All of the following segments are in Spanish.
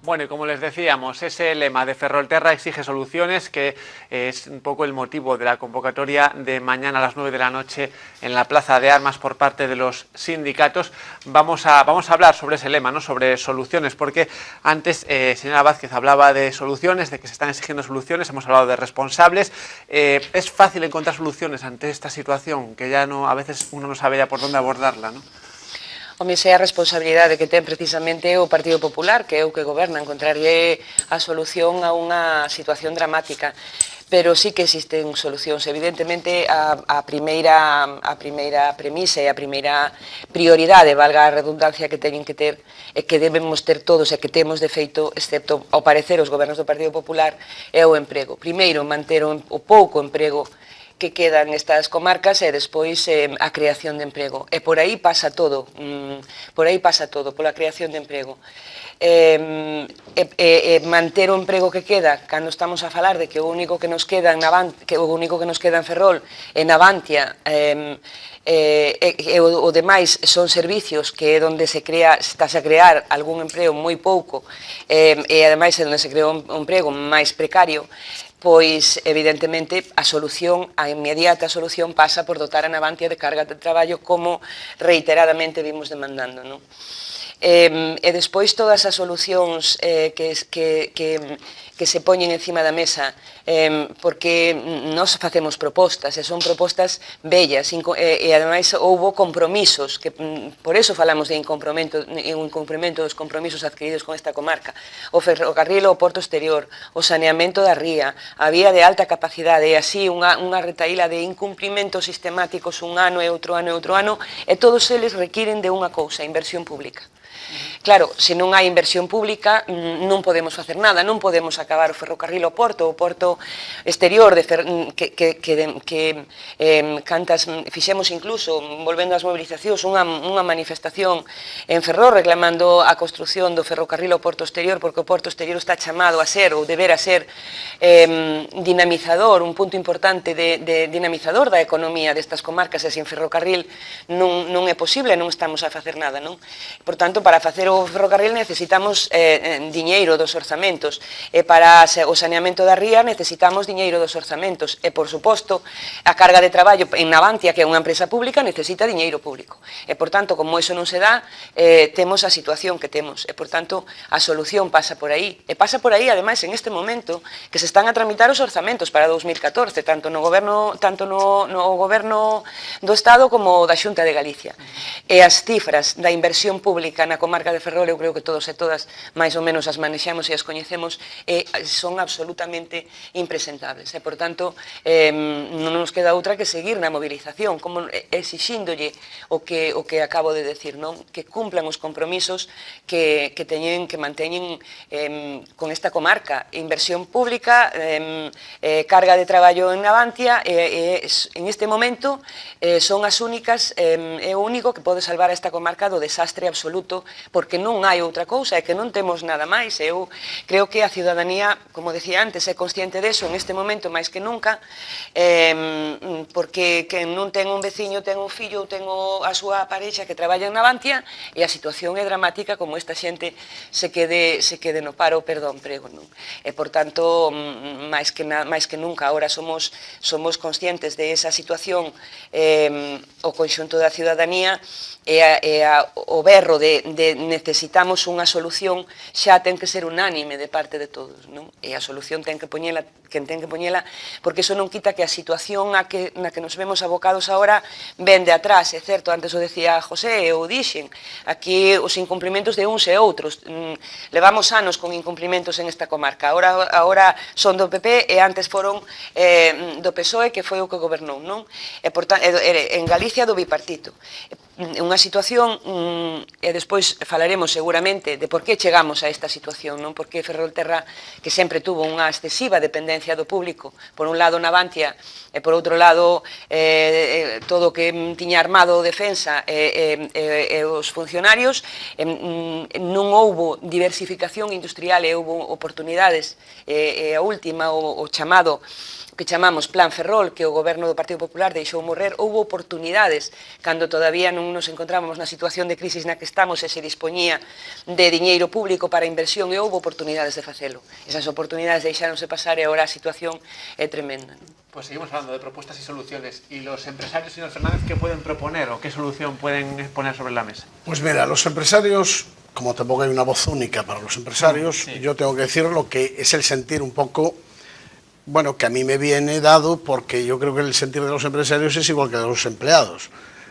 Bueno, y como les decíamos, ese lema de Ferrolterra exige soluciones, que es un poco el motivo de la convocatoria de mañana a las 9 de la noche en la Plaza de Armas por parte de los sindicatos. Vamos a hablar sobre ese lema, ¿no? Sobre soluciones, porque antes señora Vázquez hablaba de soluciones, de que se están exigiendo soluciones, hemos hablado de responsables. Es fácil encontrar soluciones ante esta situación, que ya no, a veces uno no sabe ya por dónde abordarla, ¿no? Home, esa é a responsabilidade que ten precisamente o Partido Popular, que é o que goberna, encontrarlle a solución a unha situación dramática. Pero sí que existen solucións. Evidentemente, a primeira premisa e a primeira prioridade, valga a redundancia, que teñen que ter, e que debemos ter todos e que temos de feito, excepto ao parecer os gobernos do Partido Popular, é o emprego. Primeiro, manter o pouco emprego que quedan nestas comarcas e despois a creación de emprego. E por aí pasa todo, pola creación de emprego. Manter o emprego que queda, cando estamos a falar de que o único que nos queda en Ferrol e Navantia, o demais son servicios, que é onde estás a crear algún emprego moi pouco, e ademais é onde se crea un emprego máis precario, pois, evidentemente, a inmediata solución pasa por dotar a Navantia de carga de traballo, como reiteradamente vimos demandando, non? E despois todas as solucións que se poñen encima da mesa, porque nós facemos propostas, e son propostas bellas, e ademais houbo compromisos, que por eso falamos de incumprimento dos compromisos adquiridos con esta comarca: o ferrocarril ao porto exterior, o saneamento da ría, a vía de alta capacidade, e así unha retaíla de incumprimentos sistemáticos un ano e outro ano e outro ano, e todos eles requiren de unha cousa: inversión pública. Claro, se non hai inversión pública non podemos facer nada, non podemos acabar o ferrocarril ao porto, o porto exterior, cantas fixemos incluso, volvendo ás mobilizacións, unha manifestación en Ferrol reclamando a construción do ferrocarril ao porto exterior, porque o porto exterior está chamado a ser, ou deber a ser, dinamizador, un punto importante de dinamizador da economía destas comarcas, e sin ferrocarril non é posible, non estamos a facer nada, non? Por tanto, para facer o ferrocarril necesitamos diñeiro dos orzamentos, e para o saneamento da ría necesitamos diñeiro dos orzamentos, e, por suposto, a carga de traballo en Navantia, que é unha empresa pública, necesita diñeiro público. E, por tanto, como iso non se dá, temos a situación que temos, e, por tanto, a solución pasa por aí. E pasa por aí, ademais, en este momento, que se están a tramitar os orzamentos para 2014, tanto no goberno do Estado como da Xunta de Galicia. E as cifras da inversión pública na comarca de Ferrol, eu creo que todos e todas máis ou menos as manexamos e as coñecemos, son absolutamente impresentables. E, por tanto, non nos queda outra que seguir na movilización, como exixíndolle o que acabo de decir, non? Que cumplan os compromisos que manteñen con esta comarca: inversión pública, carga de traballo en Navantia, en este momento son as únicas, é o único que pode salvar a esta comarca do desastre absoluto, porque non hai outra cousa, e que non temos nada máis. Eu creo que a ciudadanía, como decía antes, é consciente deso en este momento máis que nunca, porque quen non ten un veciño, ten un fillo ou ten a súa parexa que traballa en Navantia, e a situación é dramática, como esta xente se quede no paro, perdón, emprego, non? E, por tanto, máis que nunca, agora somos conscientes de esa situación, o conxunto da ciudadanía, e o berro de necesitamos unha solución xa ten que ser unánime de parte de todos, non? E a solución ten que poñela quen ten que poñela, porque iso non quita que a situación na que nos vemos abocados agora ven de atrás. É certo, antes o decía José, eu dixen, aquí os incumprimentos de uns e outros, levamos anos con incumprimentos en esta comarca, agora son do PP e antes foron do PSOE, que foi o que gobernou, non? E, en Galicia, do bipartito. Unha situación, e despois falaremos seguramente de por que chegamos a esta situación, non? Porque Ferrolterra, que sempre tuvo unha excesiva dependencia do público, por un lado Navantia, e por outro lado todo o que tiña armado defensa e os funcionarios, non houbo diversificación industrial e houbo oportunidades, e a última, o chamado que chamamos Plan Ferrol, que o goberno do Partido Popular deixou morrer, houve oportunidades, cando todavía non nos encontrábamos na situación de crisis na que estamos e se dispoñía de diñeiro público para inversión, e houve oportunidades de facelo. Esas oportunidades deixáronse pasar e agora a situación é tremenda. Pues seguimos hablando de propuestas y soluciones. ¿Y los empresarios, señor Fernández, qué pueden proponer o qué solución pueden poner sobre la mesa? Pues mira, los empresarios, como tampoco hay una voz única para los empresarios, sí, yo tengo que decir lo que es el sentir un poco, bueno, que a mí me viene dado, porque yo creo que el sentir de los empresarios es igual que de los empleados.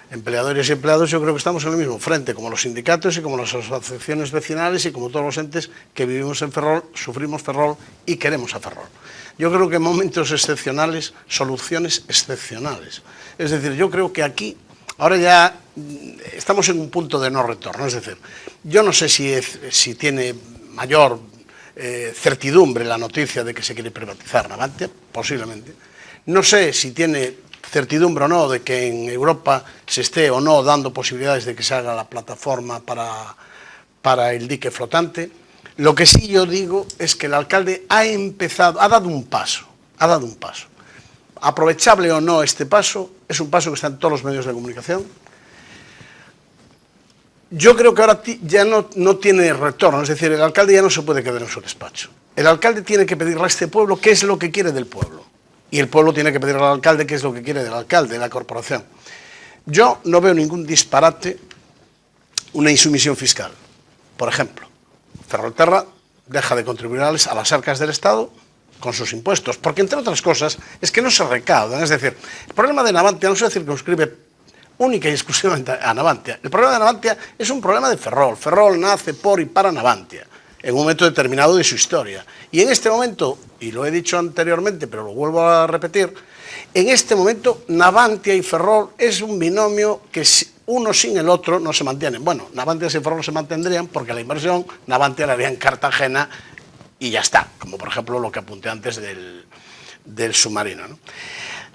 Empleadores y empleados, yo creo que estamos en el mismo frente, como los sindicatos y como las asociaciones vecinales y como todos los entes que vivimos en Ferrol, sufrimos Ferrol y queremos a Ferrol. Yo creo que en momentos excepcionales, soluciones excepcionales. Es decir, yo creo que aquí, ahora ya estamos en un punto de no retorno. Es decir, yo no sé si tiene mayor certidumbre la noticia de que se quiere privatizar Navantia, posiblemente. No sé si tiene certidumbre o no de que en Europa se esté o no dando posibilidades de que se haga la plataforma para el dique flotante. Lo que sí yo digo es que el alcalde ha dado un paso. Aprovechable o no este paso, es un paso que está en todos los medios de comunicación. Yo creo que ahora ya no tiene retorno, es decir, el alcalde ya no se puede quedar en su despacho. El alcalde tiene que pedirle a este pueblo qué es lo que quiere del pueblo. Y el pueblo tiene que pedirle al alcalde qué es lo que quiere del alcalde, de la corporación. Yo no veo ningún disparate, una insumisión fiscal. Por ejemplo, Ferrolterra deja de contribuir a las arcas del Estado con sus impuestos, porque entre otras cosas es que no se recaudan. Es decir, el problema de Navantia no se circunscribe única y exclusivamente a Navantia. El problema de Navantia es un problema de Ferrol. Ferrol nace por y para Navantia, en un momento determinado de su historia. Y en este momento, y lo he dicho anteriormente, pero lo vuelvo a repetir, en este momento Navantia y Ferrol es un binomio que uno sin el otro no se mantienen. Bueno, Navantia sin Ferrol se mantendrían porque la inversión Navantia la haría en Cartagena y ya está, como por ejemplo lo que apunté antes del submarino, ¿no?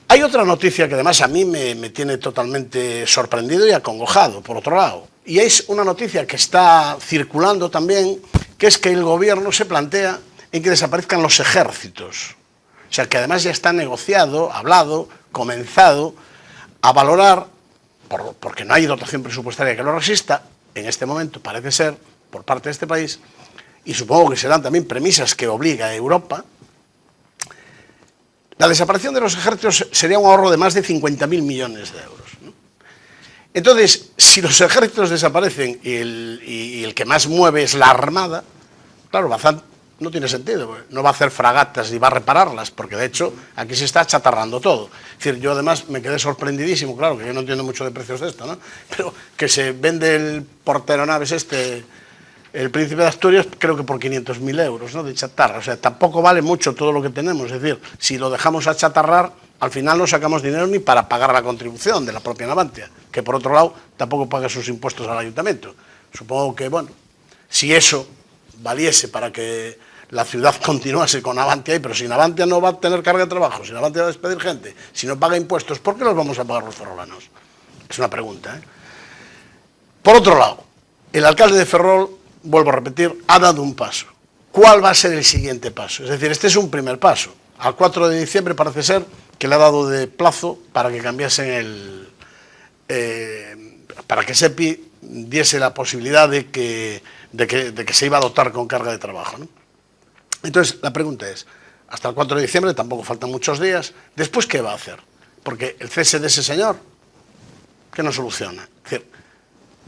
Hay otra noticia que además a mí me tiene totalmente sorprendido y acongojado, por otro lado, y es una noticia que está circulando también, que es que el gobierno se plantea en que desaparezcan los ejércitos. O sea, que además ya está negociado, hablado, comenzado a valorar, porque no hay dotación presupuestaria que lo resista, en este momento parece ser, por parte de este país, y supongo que serán también premisas que obliga a Europa. La desaparición de los ejércitos sería un ahorro de más de 50.000 millones de euros, ¿no? Entonces, si los ejércitos desaparecen y el que más mueve es la Armada, claro, Bazán no tiene sentido, no va a hacer fragatas ni va a repararlas, porque de hecho aquí se está achatarrando todo. Es decir, yo además me quedé sorprendidísimo, claro, que yo no entiendo mucho de precios de esto, ¿no? Pero que se vende el porteronaves el Príncipe de Asturias, creo que por 500.000 euros, ¿no?, de chatarra. O sea, tampoco vale mucho todo lo que tenemos. Es decir, si lo dejamos a chatarrar, al final no sacamos dinero ni para pagar la contribución de la propia Navantia, que por otro lado tampoco paga sus impuestos al ayuntamiento. Supongo que, bueno, si eso valiese para que la ciudad continuase con Navantia, pero si Navantia no va a tener carga de trabajo, si Navantia va a despedir gente, si no paga impuestos, ¿por qué los vamos a pagar los ferrolanos? Es una pregunta, ¿eh? Por otro lado, el alcalde de Ferrol, vuelvo a repetir, ha dado un paso. ¿Cuál va a ser el siguiente paso? Es decir, este es un primer paso. Al 4 de diciembre parece ser que le ha dado de plazo para que cambiasen para que SEPI diese la posibilidad de que se iba a dotar con carga de trabajo, ¿no? Entonces, la pregunta es, hasta el 4 de diciembre, tampoco faltan muchos días, ¿después qué va a hacer? Porque el cese de ese señor, ¿qué no soluciona? Es decir,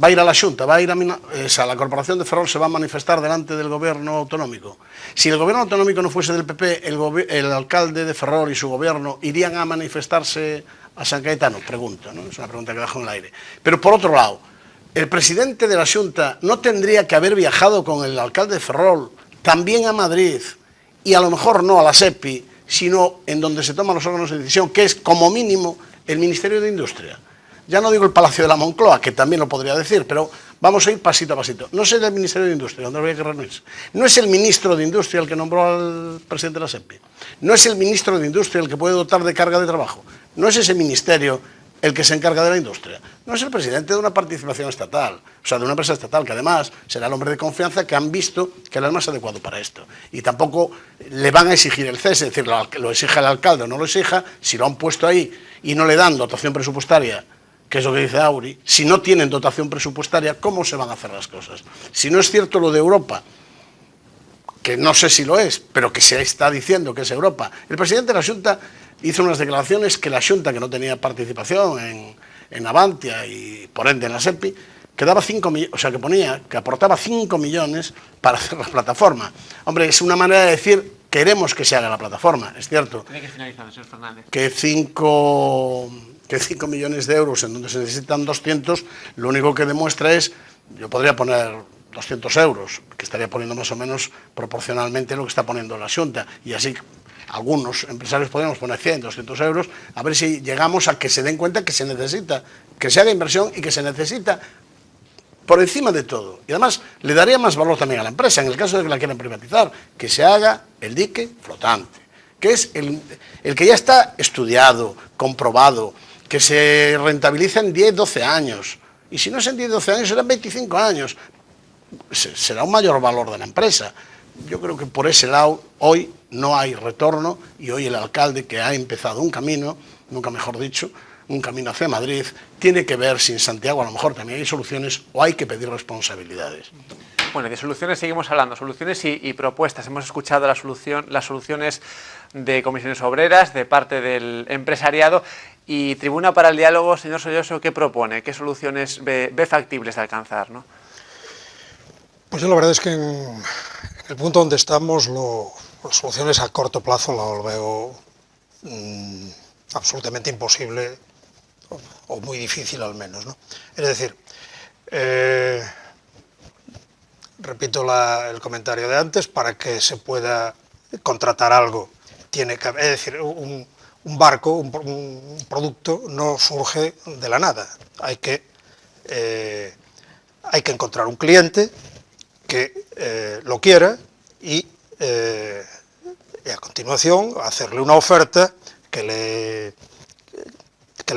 va a ir a la Xunta, va a ir a la Corporación de Ferrol, se va a manifestar delante del gobierno autonómico. Si el gobierno autonómico no fuese del PP, el alcalde de Ferrol y su gobierno irían a manifestarse a San Caetano, pregunto, ¿no? Es una pregunta que dejo en el aire. Pero por otro lado, el presidente de la Xunta no tendría que haber viajado con el alcalde de Ferrol también a Madrid, y a lo mejor no a la SEPI, sino en donde se toman los órganos de decisión, que es como mínimo el Ministerio de Industria. Ya no digo el Palacio de la Moncloa, que también lo podría decir, pero vamos a ir pasito a pasito. No es el Ministerio de Industria, donde habría que reunirse. No es el ministro de Industria el que nombró al presidente de la SEPI. No es el ministro de Industria el que puede dotar de carga de trabajo. No es ese ministerio el que se encarga de la industria. No es el presidente de una participación estatal, o sea, de una empresa estatal, que además será el hombre de confianza que han visto que era el más adecuado para esto. Y tampoco le van a exigir el cese, es decir, lo exija el alcalde o no lo exija, si lo han puesto ahí y no le dan dotación presupuestaria, que es lo que dice Auri, si no tienen dotación presupuestaria, ¿cómo se van a hacer las cosas? Si no es cierto lo de Europa, que no sé si lo es, pero que se está diciendo que es Europa. El presidente de la Xunta hizo unas declaraciones que la Xunta, que no tenía participación en Avantia y por ende en la SEPI, que daba 5 millones, o sea, que aportaba 5 millones para hacer la plataforma. Hombre, es una manera de decir, queremos que se haga la plataforma, es cierto. Tiene que finalizar, señor Fernández. Que 5 millones de euros en donde se necesitan 200, lo único que demuestra es, yo podría poner 200 euros, que estaría poniendo más o menos proporcionalmente lo que está poniendo la Xunta, y así algunos empresarios podríamos poner 100, 200 euros, a ver si llegamos a que se den cuenta que se necesita, que se haga inversión y que se necesita por encima de todo. Y además le daría más valor también a la empresa, en el caso de que la quieran privatizar, que se haga el dique flotante, que es el que ya está estudiado, comprobado, que se rentabiliza en 10, 12 años, y si no es en 10, 12 años, serán 25 años, será un mayor valor de la empresa. Yo creo que por ese lado hoy no hay retorno, y hoy el alcalde, que ha empezado un camino, nunca mejor dicho, un camino hacia Madrid, tiene que ver si en Santiago a lo mejor también hay soluciones o hay que pedir responsabilidades. Bueno, de soluciones seguimos hablando, soluciones y propuestas. Hemos escuchado las soluciones de comisiones obreras, de parte del empresariado, y Tribuna para el Diálogo, señor Solloso, ¿qué propone? ¿Qué soluciones ve factibles de alcanzar, ¿no? Pues yo la verdad es que en el punto donde estamos, las soluciones a corto plazo lo veo absolutamente imposible, o muy difícil al menos, ¿no? Es decir, repito el comentario de antes, para que se pueda contratar algo, tiene que, es decir, un barco, un producto no surge de la nada, hay que encontrar un cliente que lo quiera y a continuación hacerle una oferta que le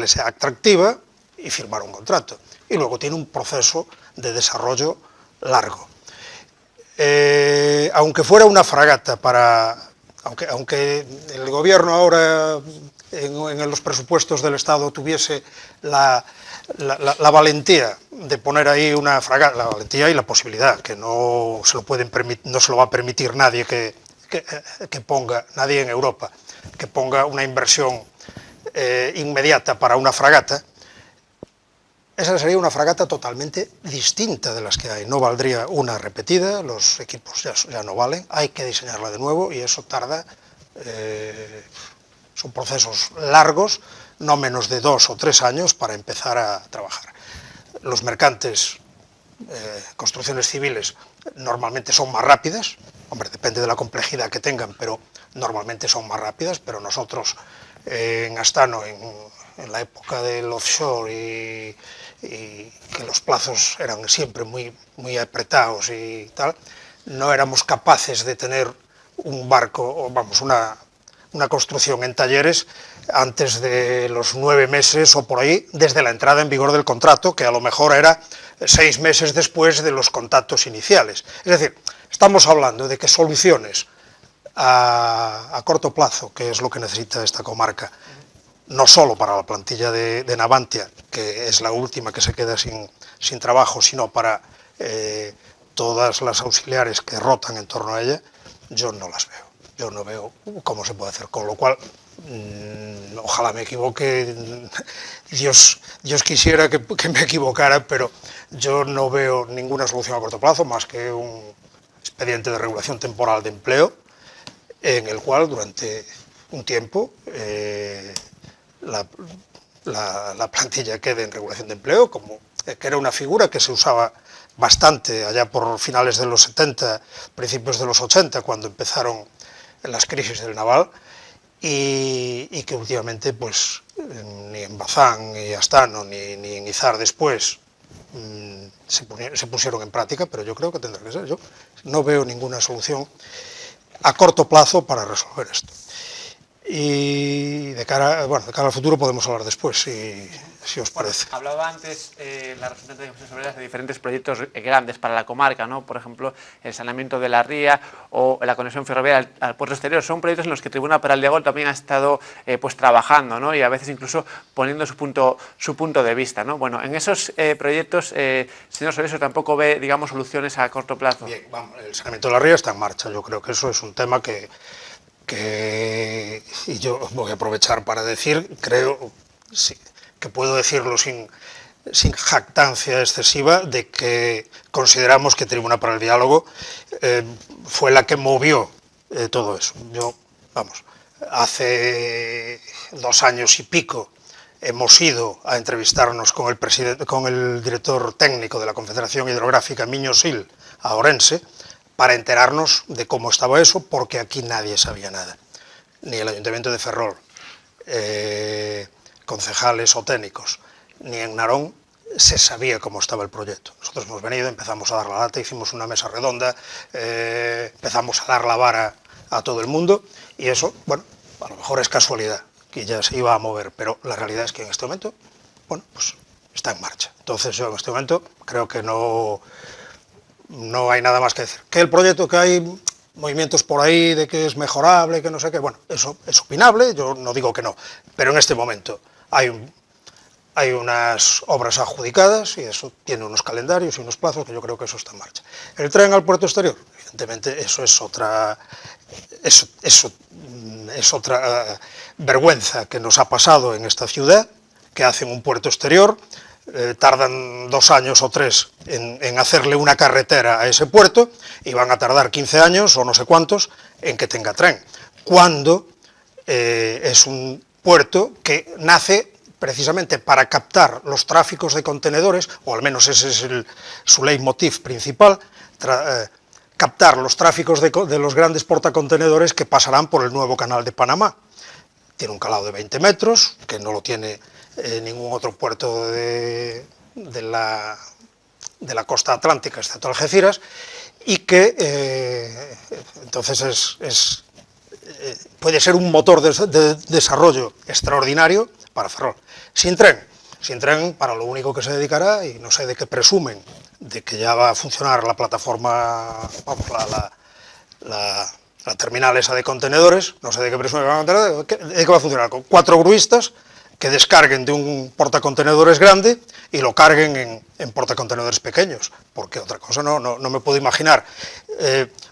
sea atractiva y firmar un contrato. Y luego tiene un proceso de desarrollo largo. Aunque fuera una fragata, aunque el gobierno ahora en los presupuestos del Estado tuviese la valentía de poner ahí una fragata, la valentía y la posibilidad, que no se lo va a permitir nadie que ponga, nadie en Europa, que ponga una inversión inmediata para una fragata. Esa sería una fragata totalmente distinta de las que hay. No valdría una repetida, los equipos ya no valen, hay que diseñarla de nuevo y eso tarda, son procesos largos, no menos de 2 o 3 años para empezar a trabajar. Los mercantes, construcciones civiles, normalmente son más rápidas, hombre, depende de la complejidad que tengan, pero normalmente son más rápidas, pero nosotros en Astano, en la época del offshore y que los plazos eran siempre muy apretados y tal, no éramos capaces de tener un barco, o vamos, una construcción en talleres antes de los 9 meses o por ahí, desde la entrada en vigor del contrato, que a lo mejor era 6 meses después de los contactos iniciales. Es decir, estamos hablando de que soluciones a corto plazo, que es lo que necesita esta comarca, no solo para la plantilla de Navantia, que es la última que se queda sin trabajo, sino para todas las auxiliares que rotan en torno a ella, yo no las veo. Yo no veo cómo se puede hacer, con lo cual, ojalá me equivoque, Dios quisiera que me equivocara, pero yo no veo ninguna solución a corto plazo más que un expediente de regulación temporal de empleo, en el cual durante un tiempo la plantilla quede en regulación de empleo, que era una figura que se usaba bastante allá por finales de los 70, principios de los 80, cuando empezaron las crisis del naval, y que últimamente pues ni en Bazán, ni Astano, ni en Izar después se pusieron en práctica, pero yo creo que tendrá que ser. Yo no veo ninguna solución a corto plazo para resolver esto. Y de cara al futuro podemos hablar después, si os parece. Hablaba antes la representante de José Soberas de diferentes proyectos grandes para la comarca, ¿no? Por ejemplo, el saneamiento de la ría o la conexión ferroviaria al puerto exterior. Son proyectos en los que Tribuna para el Diálogo también ha estado pues trabajando, ¿no? Y a veces incluso poniendo su punto de vista, ¿no? Bueno, en esos proyectos, señor Soberas, tampoco ve, digamos, soluciones a corto plazo. Bien, vamos, el saneamiento de la ría está en marcha. Yo creo que eso es un tema que y yo voy a aprovechar para decir, creo sí, que puedo decirlo sin jactancia excesiva, de que consideramos que Tribuna para el Diálogo fue la que movió todo eso. Yo, vamos, hace 2 años y pico hemos ido a entrevistarnos con el director técnico de la Confederación Hidrográfica, Miño Sil, a Ourense, para enterarnos de cómo estaba eso, porque aquí nadie sabía nada. Ni el Ayuntamiento de Ferrol, concejales o técnicos, ni en Narón se sabía cómo estaba el proyecto. Nosotros hemos venido, empezamos a dar la lata, hicimos una mesa redonda, empezamos a dar la vara a todo el mundo, y eso, bueno, a lo mejor es casualidad, que ya se iba a mover, pero la realidad es que en este momento, bueno, pues está en marcha. Entonces yo en este momento creo que no hay nada más que decir. Que el proyecto, que hay movimientos por ahí de que es mejorable, que no sé qué, bueno, eso es opinable, yo no digo que no, pero en este momento hay unas obras adjudicadas y eso tiene unos calendarios y unos plazos que yo creo que eso está en marcha. El tren al puerto exterior, evidentemente eso es otra vergüenza que nos ha pasado en esta ciudad, que hacen un puerto exterior, tardan 2 años o 3 en hacerle una carretera a ese puerto y van a tardar 15 años o no sé cuántos en que tenga tren, cuando es un puerto que nace precisamente para captar los tráficos de contenedores, o al menos ese es su leitmotiv principal, captar los tráficos de los grandes portacontenedores que pasarán por el nuevo canal de Panamá. Tiene un calado de 20 metros, que no lo tiene ningún otro puerto de la costa atlántica, excepto Algeciras, y que entonces puede ser un motor de desarrollo extraordinario para Ferrol. Sin tren, para lo único que se dedicará, y no sé de qué presumen, de que ya va a funcionar la plataforma, vamos, la terminal esa de contenedores, no sé de qué presumen de que va a funcionar, con 4 gruistas que descarguen de un portacontenedores grande y lo carguen en portacontenedores pequeños, porque otra cosa no me puedo imaginar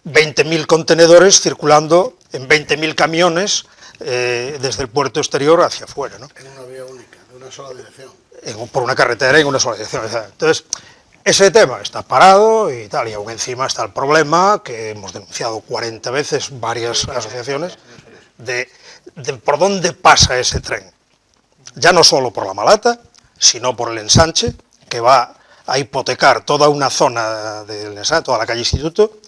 20.000 contenedores circulando en 20.000 camiones desde el puerto exterior hacia afuera, ¿no? En una vía única, de una sola dirección. Por una carretera en una sola dirección. Entonces, ese tema está parado y tal, y aún encima está el problema que hemos denunciado 40 veces varias asociaciones de por dónde pasa ese tren. Ya no solo por la Malata, sino por el ensanche, que va a hipotecar toda una zona del ensanche, toda la calle Instituto,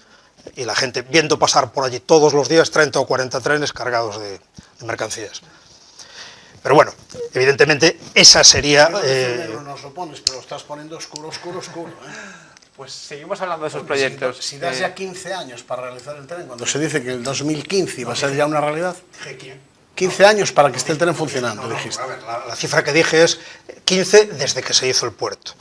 y la gente viendo pasar por allí todos los días 30 o 40 trenes cargados de mercancías. Pero bueno, evidentemente esa sería... Nos lo pones, pero lo estás poniendo oscuro, ¿eh? Pues seguimos hablando de esos proyectos. Si das ya 15 años para realizar el tren, cuando se dice que el 2015 iba a ser ya una realidad... 15 años para que esté el tren funcionando, dijiste. A ver, la cifra que dije es 15 desde que se hizo el puerto.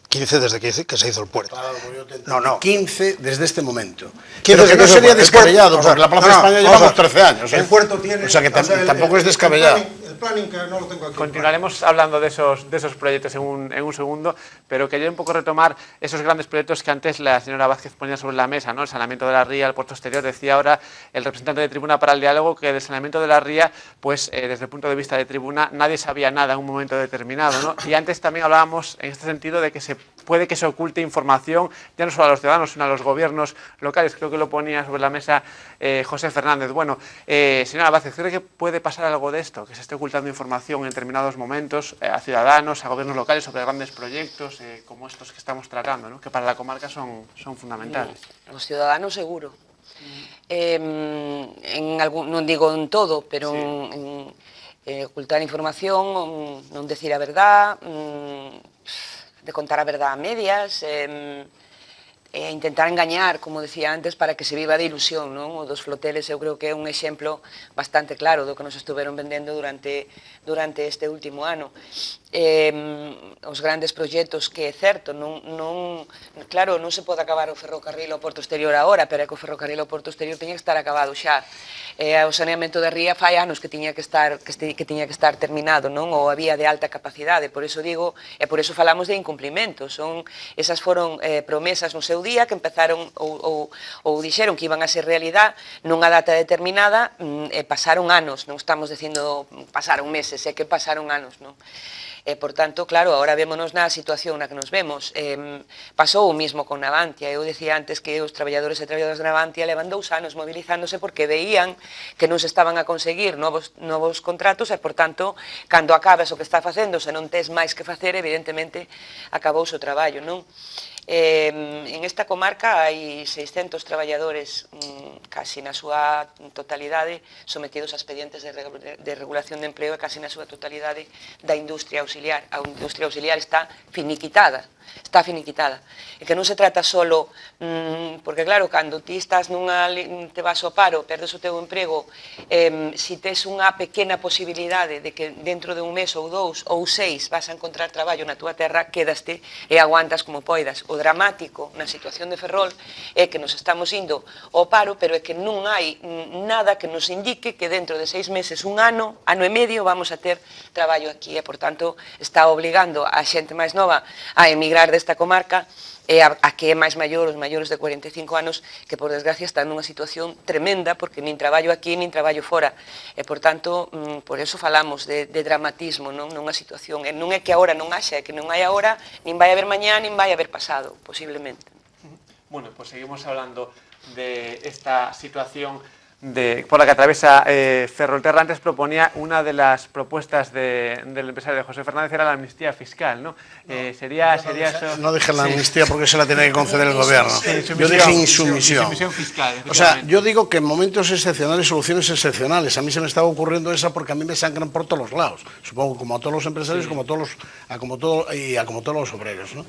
15 desde que se hizo el puerto. Claro, yo te entiendo. No. 15 desde este momento. 15 que no sería descabellado, porque la Plaza de España llevamos 13 años. El puerto tiene... O sea que tampoco es descabellado. El planning que no lo tengo aquí. Continuaremos hablando de esos proyectos en un segundo, pero quería un poco retomar esos grandes proyectos que antes la señora Vázquez ponía sobre la mesa, ¿no? El saneamiento de la ría, el puerto exterior. Decía ahora el representante de Tribuna para el Diálogo que del saneamiento de la ría, pues desde el punto de vista de Tribuna, nadie sabía nada en un momento determinado, ¿no? Y antes también hablábamos en este sentido de que puede que se oculte información, ya no solo a los ciudadanos, sino a los gobiernos locales. Creo que lo ponía sobre la mesa José Fernández. Bueno, señora Vázquez, ¿cree que puede pasar algo de esto? Que se esté ocultando información en determinados momentos a ciudadanos, a gobiernos locales sobre grandes proyectos como estos que estamos tratando, ¿no? Que para la comarca son fundamentales. Los ciudadanos seguro. Non digo en todo, pero sí. Ocultar información, non decir a verdad, de contar a verdad a medias, intentar engañar, como decía antes, para que se viva de ilusión, non? O dos floteles eu creo que é un exemplo bastante claro do que nos estuveron vendendo durante este último ano. os grandes proxectos que é certo, claro, non se pode acabar o ferrocarril ao Porto Exterior agora, pero é que o ferrocarril ao Porto Exterior tiña que estar acabado xa. O saneamento da ría fai anos que tiña que estar terminado, non? Ou a vía de alta capacidade, por iso digo, e por iso falamos de incumplimentos. Esas foron promesas no seu día que empezaron ou dixeron que iban a ser realidad nunha data determinada, e pasaron anos, non estamos dicindo pasaron meses, é que pasaron anos, non? Por tanto, claro, agora vémonos na situación na que nos vemos. Pasou o mismo con Navantia. Eu decía antes que os traballadores e traballadoras de Navantia levan 2 anos movilizándose porque veían que non se estaban a conseguir novos contratos e, por tanto, cando acabas o que está facendo, se non tes máis que facer, evidentemente, acabouse o traballo, non? En esta comarca hai 600 traballadores casi na súa totalidade sometidos a expedientes de regulación de empleo e casi na súa totalidade da industria auxiliar. A industria auxiliar está finiquitada, e que non se trata solo, porque claro, cando ti estás te vas ao paro, perdes o teu emprego, si tes unha pequena posibilidade de que dentro de un mes ou 2 ou 6 vas a encontrar traballo na túa terra, quedaste e aguantas como poidas. O dramático na situación de Ferrol é que nos estamos indo ao paro, pero é que non hai nada que nos indique que dentro de 6 meses, un ano e medio, vamos a ter traballo aquí, e por tanto está obligando a xente máis nova a emigrar desta comarca e a que é máis maior, os maiores de 45 anos, que por desgracia están nunha situación tremenda, porque nin traballo aquí, nin traballo fora, e por tanto, por eso falamos de dramatismo nunha situación, e non é que agora non haxa, é que non hai agora, nin vai haber mañá, nin vai haber pasado, posiblemente. Bueno, pues seguimos hablando de esta situación por la que atraviesa Ferrolterra. Antes proponía una de las propuestas del empresario de José Fernández, era la amnistía fiscal, ¿no? Sería eso. No dije la amnistía porque se la tiene que conceder el gobierno. Yo dije insumisión. Fiscal, o sea, yo digo que en momentos excepcionales, soluciones excepcionales. A mí se me estaba ocurriendo esa porque a mí me sangran por todos los lados. Supongo como a todos los empresarios, como a todos los obreros, ¿no?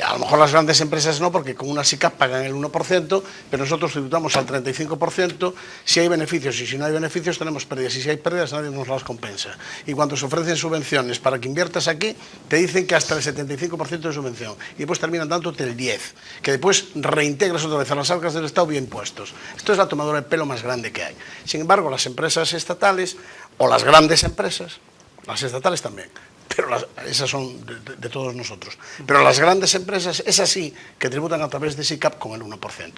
A lo mejor las grandes empresas no, porque con una SICAP pagan el 1%, pero nosotros tributamos al 35%. Si hay beneficios y si no hay beneficios tenemos pérdidas, y si hay pérdidas nadie nos las compensa. Y cuando se ofrecen subvenciones para que inviertas aquí, te dicen que hasta el 75% de subvención, y después terminan dándote el 10%, que después reintegras otra vez a las arcas del Estado bien puestos. Esto es la tomadura de pelo más grande que hay. Sin embargo, las empresas estatales, o las grandes empresas, las estatales también, pero esas son de todos nosotros, pero las grandes empresas, esas sí, que tributan a través de SICAP con el 1%.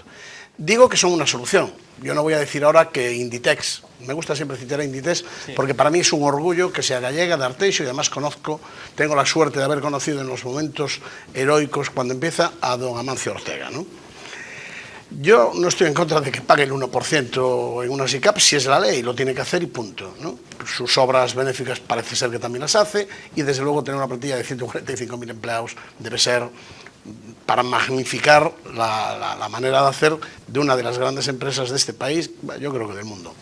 Digo que son una solución. Yo no voy a decir ahora que Inditex, me gusta siempre citar a Inditex, porque para mí es un orgullo que sea gallega, de Arteixo, y además tengo la suerte de haber conocido en los momentos heroicos cuando empieza a don Amancio Ortega, ¿no? Yo no estoy en contra de que pague el 1% en una SICAP, si es la ley, lo tiene que hacer y punto, ¿no? Sus obras benéficas parece ser que también las hace, y desde luego tener una plantilla de 145.000 empleados debe ser para magnificar la manera de hacer de una de las grandes empresas de este país, yo creo que del mundo,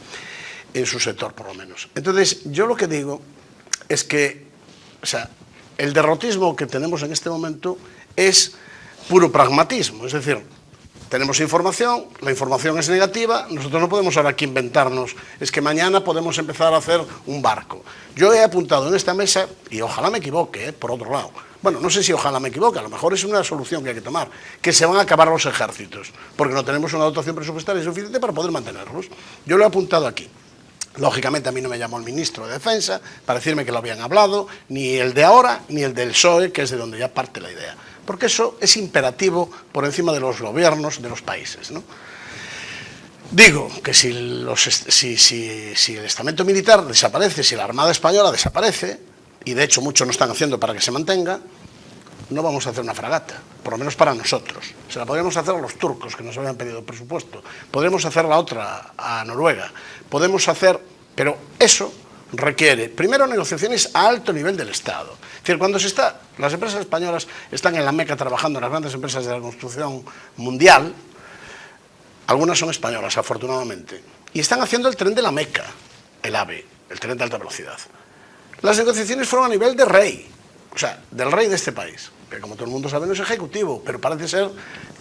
en su sector por lo menos. Entonces, yo lo que digo es que, o sea, el derrotismo que tenemos en este momento es puro pragmatismo, es decir, tenemos información, la información es negativa, nosotros no podemos ahora aquí inventarnos, es que mañana podemos empezar a hacer un barco. Yo he apuntado en esta mesa, y ojalá me equivoque, por otro lado, bueno, no sé si ojalá me equivoque, a lo mejor es una solución que hay que tomar, que se van a acabar los ejércitos, porque no tenemos una dotación presupuestaria suficiente para poder mantenerlos. Yo lo he apuntado aquí. Lógicamente a mí no me llamó el ministro de Defensa para decirme que lo habían hablado, ni el de ahora, ni el del PSOE, que es de donde ya parte la idea. Porque eso es imperativo por encima de los gobiernos de los países, ¿no? Digo que si el estamento militar desaparece, si la Armada Española desaparece, y de hecho muchos no están haciendo para que se mantenga, no vamos a hacer una fragata, por lo menos para nosotros. Se la podríamos hacer a los turcos, que nos habían pedido presupuesto. Podremos hacer la otra a Noruega. Podemos hacer, pero eso requiere, primero, negociaciones a alto nivel del Estado. Es decir, cuando las empresas españolas están en la Meca trabajando en las grandes empresas de la construcción mundial, algunas son españolas, afortunadamente, y están haciendo el tren de la Meca, el AVE, el tren de alta velocidad. Las negociaciones fueron a nivel de rey, o sea, del rey de este país, que como todo el mundo sabe no es ejecutivo, pero parece ser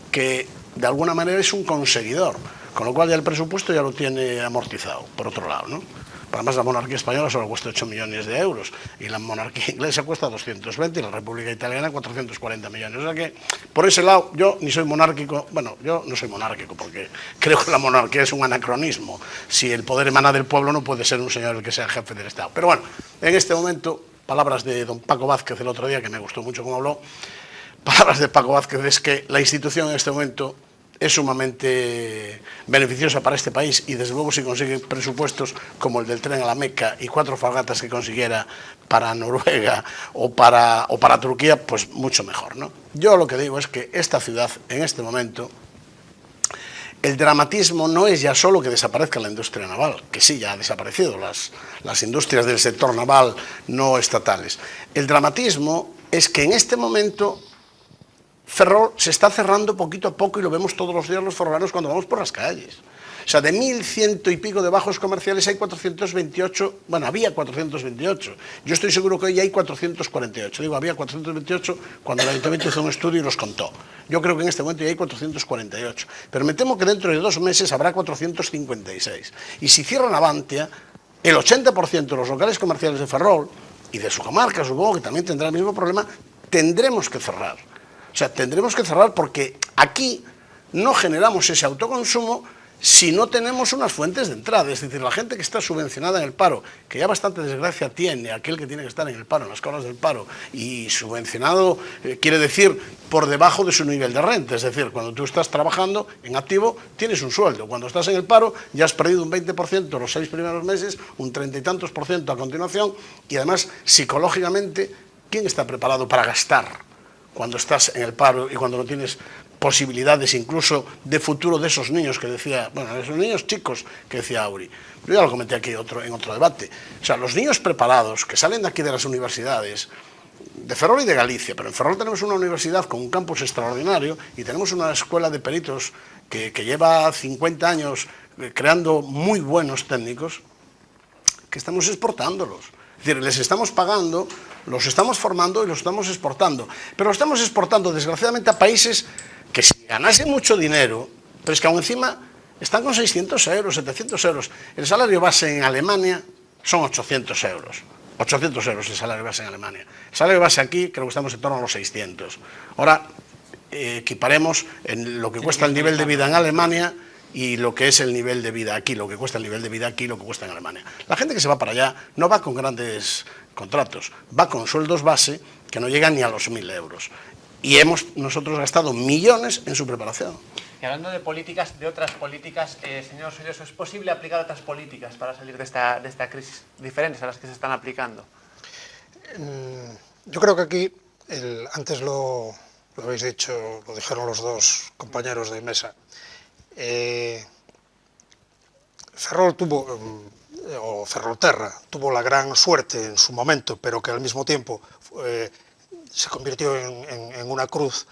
que de alguna manera es un conseguidor, con lo cual ya el presupuesto ya lo tiene amortizado, por otro lado, ¿no? Además, la monarquía española solo cuesta 8 millones de euros y la monarquía inglesa cuesta 220 y la República Italiana 440 millones. O sea que, por ese lado, yo ni soy monárquico, bueno, yo no soy monárquico porque creo que la monarquía es un anacronismo. Si el poder emana del pueblo, no puede ser un señor el que sea jefe del Estado. Pero bueno, en este momento, palabras de don Paco Vázquez el otro día, que me gustó mucho cómo habló, palabras de Paco Vázquez es que la institución en este momento es sumamente beneficiosa para este país y desde luego si consigue presupuestos como el del tren a la Meca y 4 fragatas que consiguiera para Noruega o para Turquía, pues mucho mejor, ¿no? Yo lo que digo es que esta ciudad en este momento, el dramatismo no es ya solo que desaparezca la industria naval, que sí, ya ha desaparecido las industrias del sector naval no estatales. El dramatismo es que en este momento Ferrol se está cerrando poquito a poco y lo vemos todos los días los ferrolanos cuando vamos por las calles. O sea, de 1.100 y pico de bajos comerciales hay 428, bueno, había 428. Yo estoy seguro que hoy hay 448. Digo, había 428 cuando el Ayuntamiento hizo un estudio y los contó. Yo creo que en este momento ya hay 448. Pero me temo que dentro de 2 meses habrá 456. Y si cierran Navantia, el 80% de los locales comerciales de Ferrol y de su comarca, supongo que también tendrá el mismo problema, tendremos que cerrar. O sea, tendremos que cerrar porque aquí no generamos ese autoconsumo si no tenemos unas fuentes de entrada. Es decir, la gente que está subvencionada en el paro, que ya bastante desgracia tiene aquel que tiene que estar en el paro, en las colas del paro, y subvencionado quiere decir por debajo de su nivel de renta. Es decir, cuando tú estás trabajando en activo tienes un sueldo. Cuando estás en el paro ya has perdido un 20% los 6 primeros meses, un 30 y tantos % a continuación, y además psicológicamente, ¿quién está preparado para gastar cuando estás en el paro y cuando no tienes posibilidades incluso de futuro de esos niños que decía, bueno, esos niños chicos que decía Auri? Yo ya lo comenté aquí en otro debate. O sea, los niños preparados que salen de aquí de las universidades, de Ferrol y de Galicia, pero en Ferrol tenemos una universidad con un campus extraordinario y tenemos una escuela de peritos que lleva 50 años creando muy buenos técnicos, que estamos exportándolos. Es decir, les estamos pagando, los estamos formando y los estamos exportando. Pero los estamos exportando, desgraciadamente, a países que si ganasen mucho dinero, pero es que aún encima están con 600 euros, 700 euros. El salario base en Alemania son 800 euros. 800 euros el salario base en Alemania. El salario base aquí creo que estamos en torno a los 600. Ahora equiparemos en lo que cuesta el nivel de vida en Alemania y lo que es el nivel de vida aquí, lo que cuesta el nivel de vida aquí, lo que cuesta en Alemania. La gente que se va para allá no va con grandes contratos, va con sueldos base que no llegan ni a los 1.000 euros. Y hemos nosotros gastado millones en su preparación. Y hablando de políticas, de otras políticas, señor Solloso, ¿es posible aplicar otras políticas para salir de esta crisis diferentes a las que se están aplicando? Yo creo que aquí, antes lo habéis dicho, lo dijeron los dos compañeros de mesa, Ferrol o Ferrolterra tuvo la gran suerte en su momento, pero que al mismo tiempo se convirtió en una cruz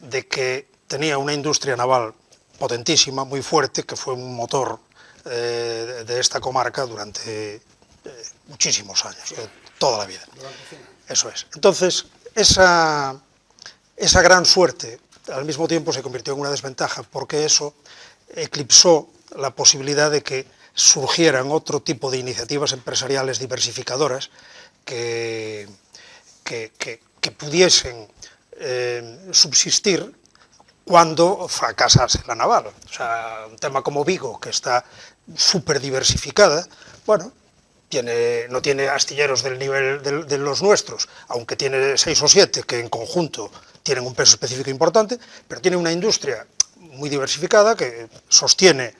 de que tenía una industria naval potentísima, muy fuerte, que fue un motor de esta comarca durante muchísimos años, toda la vida. Eso es. Entonces, esa gran suerte al mismo tiempo se convirtió en una desventaja, porque eso eclipsó la posibilidad de que surgieran otro tipo de iniciativas empresariales diversificadoras que pudiesen subsistir cuando fracasase la naval. O sea, un tema como Vigo, que está súper diversificada, bueno, no tiene astilleros del nivel de los nuestros, aunque tiene 6 o 7 que en conjunto tienen un peso específico importante, pero tiene una industria muy diversificada que sostiene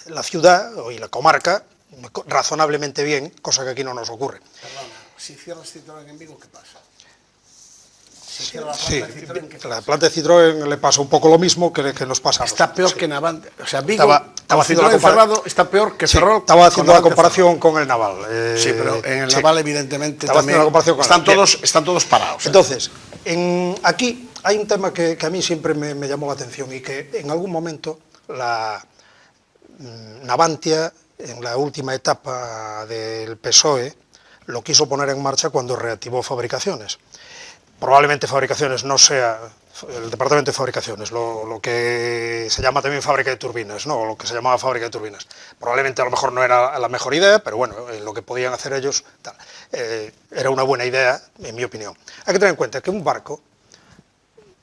la ciudad y la comarca razonablemente bien, cosa que aquí no nos ocurre. Perdona, si cierras Citroën en Vigo, ¿qué pasa? Sí, la planta de Citroën le pasa un poco lo mismo que nos pasa. Está peor que Navantia. O sea, Vigo, estaba haciendo Citroën cerrado está peor que Ferrol. Estaba haciendo la comparación con el naval. Sí, pero en el naval evidentemente también están todos parados. Entonces, aquí hay un tema que a mí siempre me llamó la atención y que en algún momento la Navantia, en la última etapa del PSOE, lo quiso poner en marcha cuando reactivó Fabricaciones. Probablemente Fabricaciones no sea el departamento de fabricaciones, lo que se llama también fábrica de turbinas, ¿no? O lo que se llamaba fábrica de turbinas. Probablemente a lo mejor no era la mejor idea, pero bueno, lo que podían hacer ellos, tal. Era una buena idea, en mi opinión. Hay que tener en cuenta que un barco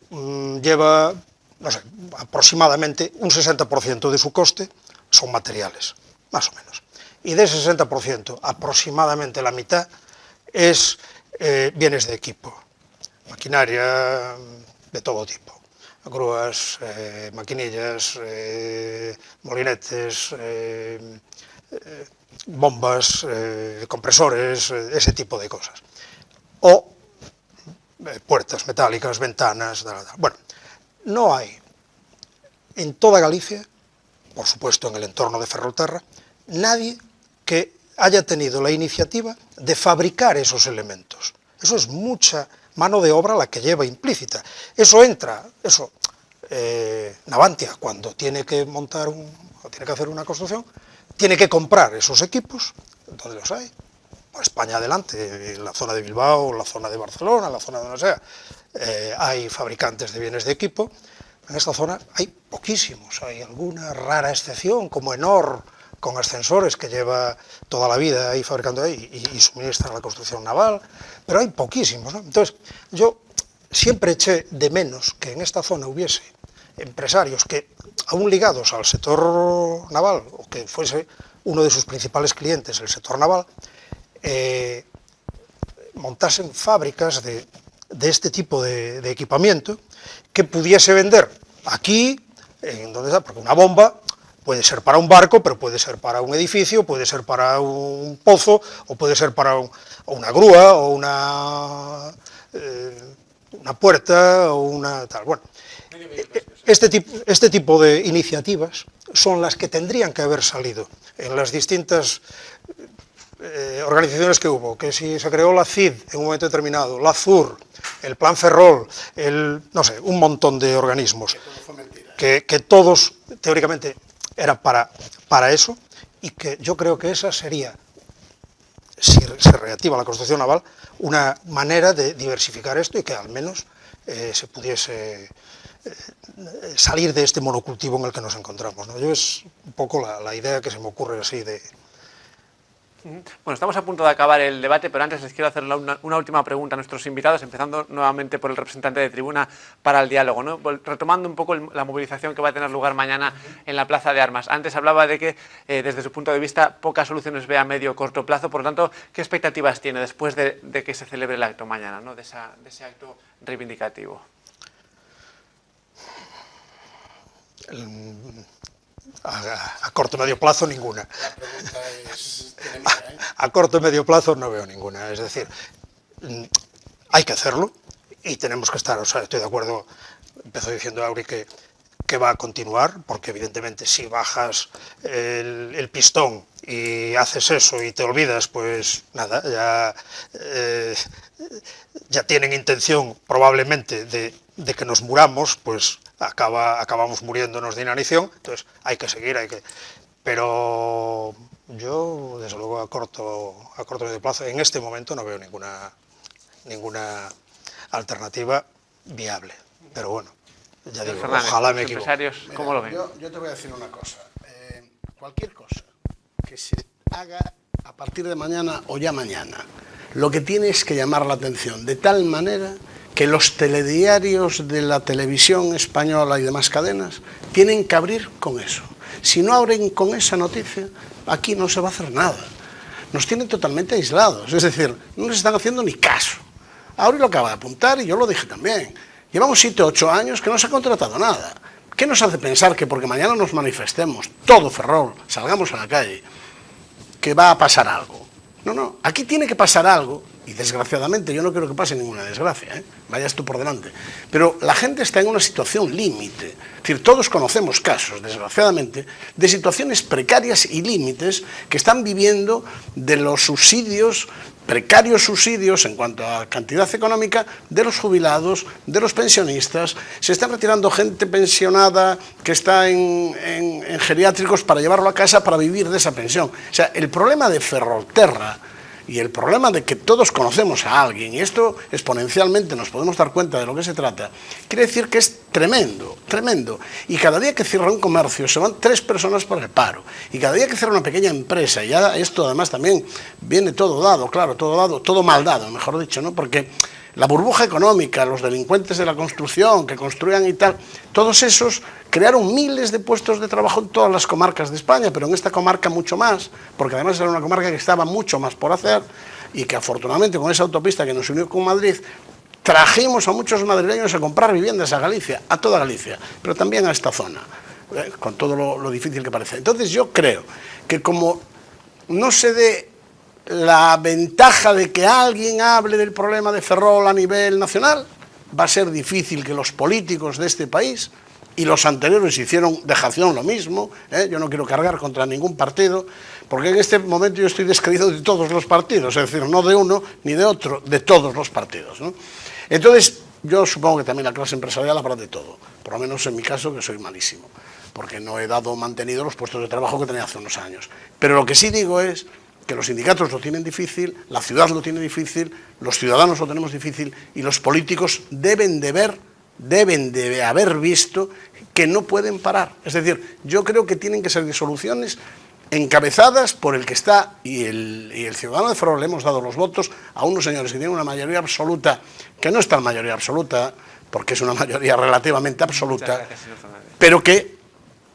lleva, no sé, aproximadamente un 60% de su coste son materiales, más o menos. Y de ese 60%, aproximadamente la mitad es bienes de equipo, maquinaria de todo tipo, grúas, maquinillas, molinetes, bombas, compresores, ese tipo de cosas. O puertas metálicas, ventanas, bueno, no hay en toda Galicia, por supuesto en el entorno de Ferrolterra, nadie que haya tenido la iniciativa de fabricar esos elementos. Eso es mucha mano de obra la que lleva implícita. Eso entra, Navantia, cuando tiene que montar tiene que hacer una construcción, tiene que comprar esos equipos, donde los hay. Por España adelante, en la zona de Bilbao, en la zona de Barcelona, en la zona de donde sea, hay fabricantes de bienes de equipo. En esta zona hay poquísimos, hay alguna rara excepción, como Enor, con ascensores, que lleva toda la vida ahí fabricando ahí y suministra la construcción naval, pero hay poquísimos, ¿no? Entonces, yo siempre eché de menos que en esta zona hubiese empresarios que, aún ligados al sector naval, o que fuese uno de sus principales clientes el sector naval, montasen fábricas de este tipo de equipamiento que pudiese vender aquí, en donde está, porque una bomba puede ser para un barco, pero puede ser para un edificio, puede ser para un pozo, o puede ser para una grúa, o una puerta, o una tal. Bueno, este tipo de iniciativas son las que tendrían que haber salido en las distintas organizaciones que hubo, que si se creó la CID en un momento determinado, la ZUR, el Plan Ferrol, no sé, un montón de organismos, que todos, teóricamente, era para eso, y que yo creo que esa sería, si se reactiva la construcción naval, una manera de diversificar esto y que al menos se pudiese salir de este monocultivo en el que nos encontramos, ¿no? Yo es un poco la idea que se me ocurre así de... Bueno, estamos a punto de acabar el debate, pero antes les quiero hacer una última pregunta a nuestros invitados, empezando nuevamente por el representante de Tribuna para el Diálogo, ¿no? Retomando un poco la movilización que va a tener lugar mañana en la Plaza de Armas. Antes hablaba de que, desde su punto de vista, pocas soluciones ve a medio o corto plazo. Por lo tanto, ¿qué expectativas tiene después de que se celebre el acto mañana, ¿no? de ese acto reivindicativo? A corto medio plazo, ninguna. La pregunta es... A corto y medio plazo no veo ninguna. Es decir, hay que hacerlo y tenemos que estar, o sea, estoy de acuerdo, empezó diciendo Auri que va a continuar, porque evidentemente si bajas el pistón y haces eso y te olvidas, pues nada, ya tienen intención probablemente de que nos muramos, pues acabamos muriéndonos de inanición. Entonces hay que seguir, pero yo desde luego a corto medio plazo en este momento no veo ninguna alternativa viable, pero bueno, ya digo, ojalá me equivoque. ¿Cómo lo ven? Yo te voy a decir una cosa, cualquier cosa que se haga a partir de mañana o ya mañana, lo que tiene es que llamar la atención de tal manera que los telediarios de la televisión española y demás cadenas tienen que abrir con eso. Si no abren con esa noticia, aquí no se va a hacer nada. Nos tienen totalmente aislados, es decir, no nos están haciendo ni caso. Auri lo acaba de apuntar y yo lo dije también. Llevamos 7 o 8 años que no se ha contratado nada. ¿Qué nos hace pensar que porque mañana nos manifestemos, todo Ferrol, salgamos a la calle, que va a pasar algo? No, aquí tiene que pasar algo, y desgraciadamente yo no quiero que pase ninguna desgracia, vayas tú por delante, pero la gente está en una situación límite. Es decir, todos conocemos casos, desgraciadamente, de situaciones precarias y límites que están viviendo de los subsidios, precarios subsidios en cuanto a cantidad económica, de los jubilados, de los pensionistas. Se está retirando gente pensionada que está en geriátricos para llevarlo a casa para vivir de esa pensión. O sea, el problema de Ferrolterra Y el problema de que todos conocemos a alguien, y esto exponencialmente nos podemos dar cuenta de lo que se trata, quiere decir que es tremendo, tremendo. Y cada día que cierra un comercio se van 3 personas por el paro. Y cada día que cierra una pequeña empresa, y ya esto además también viene todo dado, claro, todo dado, todo mal dado, mejor dicho, ¿no? Porque la burbuja económica, los delincuentes de la construcción que construían y tal, todos esos crearon miles de puestos de trabajo en todas las comarcas de España, pero en esta comarca mucho más, porque además era una comarca que estaba mucho más por hacer y que afortunadamente con esa autopista que nos unió con Madrid, trajimos a muchos madrileños a comprar viviendas a Galicia, a toda Galicia, pero también a esta zona, con todo lo difícil que parece. Entonces yo creo que como no se dé la ventaja de que alguien hable del problema de Ferrol a nivel nacional, va a ser difícil que los políticos de este país, y los anteriores hicieron dejación lo mismo, yo no quiero cargar contra ningún partido, porque en este momento yo estoy descreído de todos los partidos, es decir, no de uno ni de otro, de todos los partidos, ¿no? Entonces, yo supongo que también la clase empresarial habrá de todo, por lo menos en mi caso, que soy malísimo, porque no he mantenido los puestos de trabajo que tenía hace unos años. Pero lo que sí digo es que los sindicatos lo tienen difícil, la ciudad lo tiene difícil, los ciudadanos lo tenemos difícil y los políticos deben de haber visto que no pueden parar. Es decir, yo creo que tienen que ser soluciones encabezadas por el que está, y el ciudadano de Ferrol le hemos dado los votos a unos señores que tienen una mayoría absoluta, que no es tan mayoría absoluta, porque es una mayoría relativamente absoluta, pero que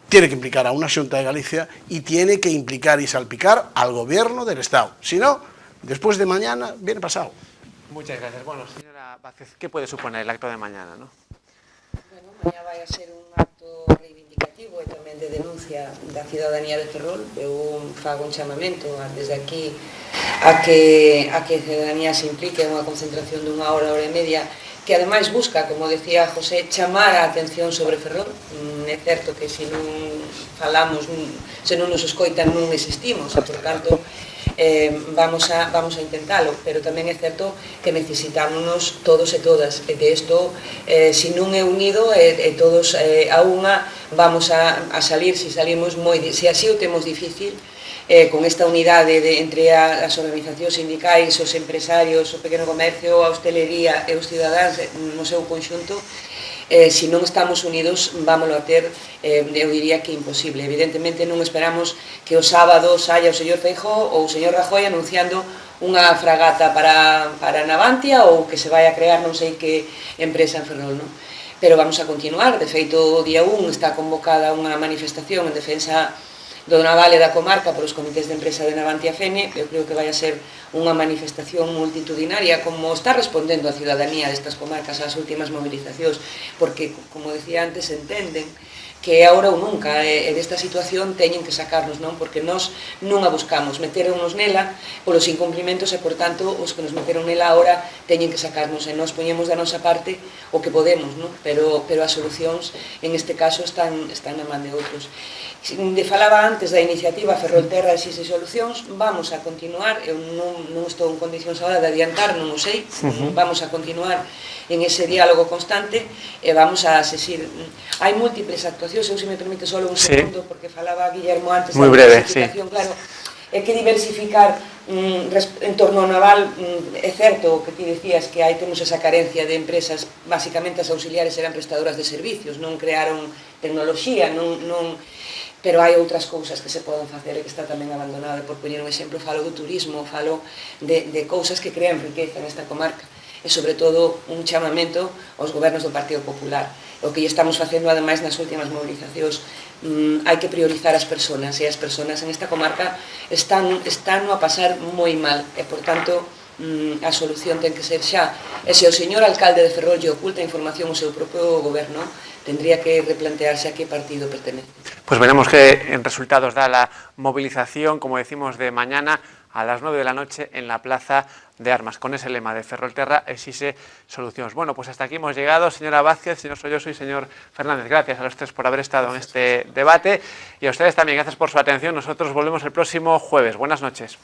tiene que implicar a una Xunta de Galicia y tiene que implicar y salpicar al gobierno del Estado. Si no, después de mañana viene pasado. Muchas gracias. Bueno, señora Vázquez, ¿qué puede suponer el acto de mañana, no? Bueno, mañá vai a ser un acto reivindicativo e tamén de denuncia da cidadanía de Ferrol. Eu fago un chamamento desde aquí a que a cidadanía se implique en unha concentración dunha hora, hora e media, que ademais busca, como decía José, chamar a atención sobre Ferrol. É certo que se non falamos, se non nos escoitan, non existimos, e por tanto vamos a intentalo, pero tamén é certo que necesitámonos todos e todas, e de isto, se non é unido e todos a unha, vamos a salir, se salimos se así o temos difícil, con esta unidade entre as organizacións sindicais, os empresarios, o pequeno comercio, a hostelería e os cidadáns no seu conxunto. Se non estamos unidos, vámoslo a ter, eu diría que imposible. Evidentemente non esperamos que o sábado saia o señor Feijóo ou o señor Rajoy anunciando unha fragata para Navantia ou que se vai a crear non sei que empresa en Ferrol, non? Pero vamos a continuar. De feito, o día 1 está convocada unha manifestación en defensa do naval e da comarca por os comités de empresa de Navantia Fene. Eu creo que vai a ser unha manifestación multitudinaria, como está respondendo a cidadanía destas comarcas ás últimas movilizacións, porque, como decía antes, entenden que é ahora ou nunca, e desta situación teñen que sacarnos, non? Porque nós non a buscamos, meteronnos nela polos incumplimentos e, por tanto, os que nos meteron nela ahora teñen que sacarnos, e nós poñemos da nosa parte o que podemos, non? Pero as solucións, en este caso, están na man de outros. Falaba antes da iniciativa Ferrolterra Exixe Solucións, vamos a continuar, eu non estou en condicións ahora de adiantar, non o sei, vamos a continuar en ese diálogo constante e vamos a asisir. Hai múltiples actuacións, eu se me permite solo un segundo, porque falaba Guillermo antes da diversificación, claro, é que diversificar en torno ao naval, é certo o que ti decías, que aí temos esa carencia de empresas, basicamente as auxiliares eran prestadoras de servicios, non crearon tecnoloxía, pero hai outras cousas que se poden facer e que está tamén abandonada. Por poñer un exemplo, falo do turismo, falo de cousas que crean riqueza nesta comarca, e sobre todo un chamamento aos gobernos do Partido Popular. O que estamos facendo ademais nas últimas movilizacións, hai que priorizar as persoas, e as persoas en esta comarca están a pasar moi mal, e por tanto a solución ten que ser xa. E se o señor alcalde de Ferrol lle oculta información ao seu propio goberno, tendría que replantearse a qué partido pertenece. Pues veremos qué resultados da la movilización, como decimos, de mañana a las 9 de la noche en la Plaza de Armas, con ese lema de Ferrolterra Exixe Solucións. Bueno, pues hasta aquí hemos llegado, señora Vázquez, señor Solloso y señor Fernández. Gracias a los tres por haber estado en este debate y a ustedes también, gracias por su atención. Nosotros volvemos el próximo jueves. Buenas noches.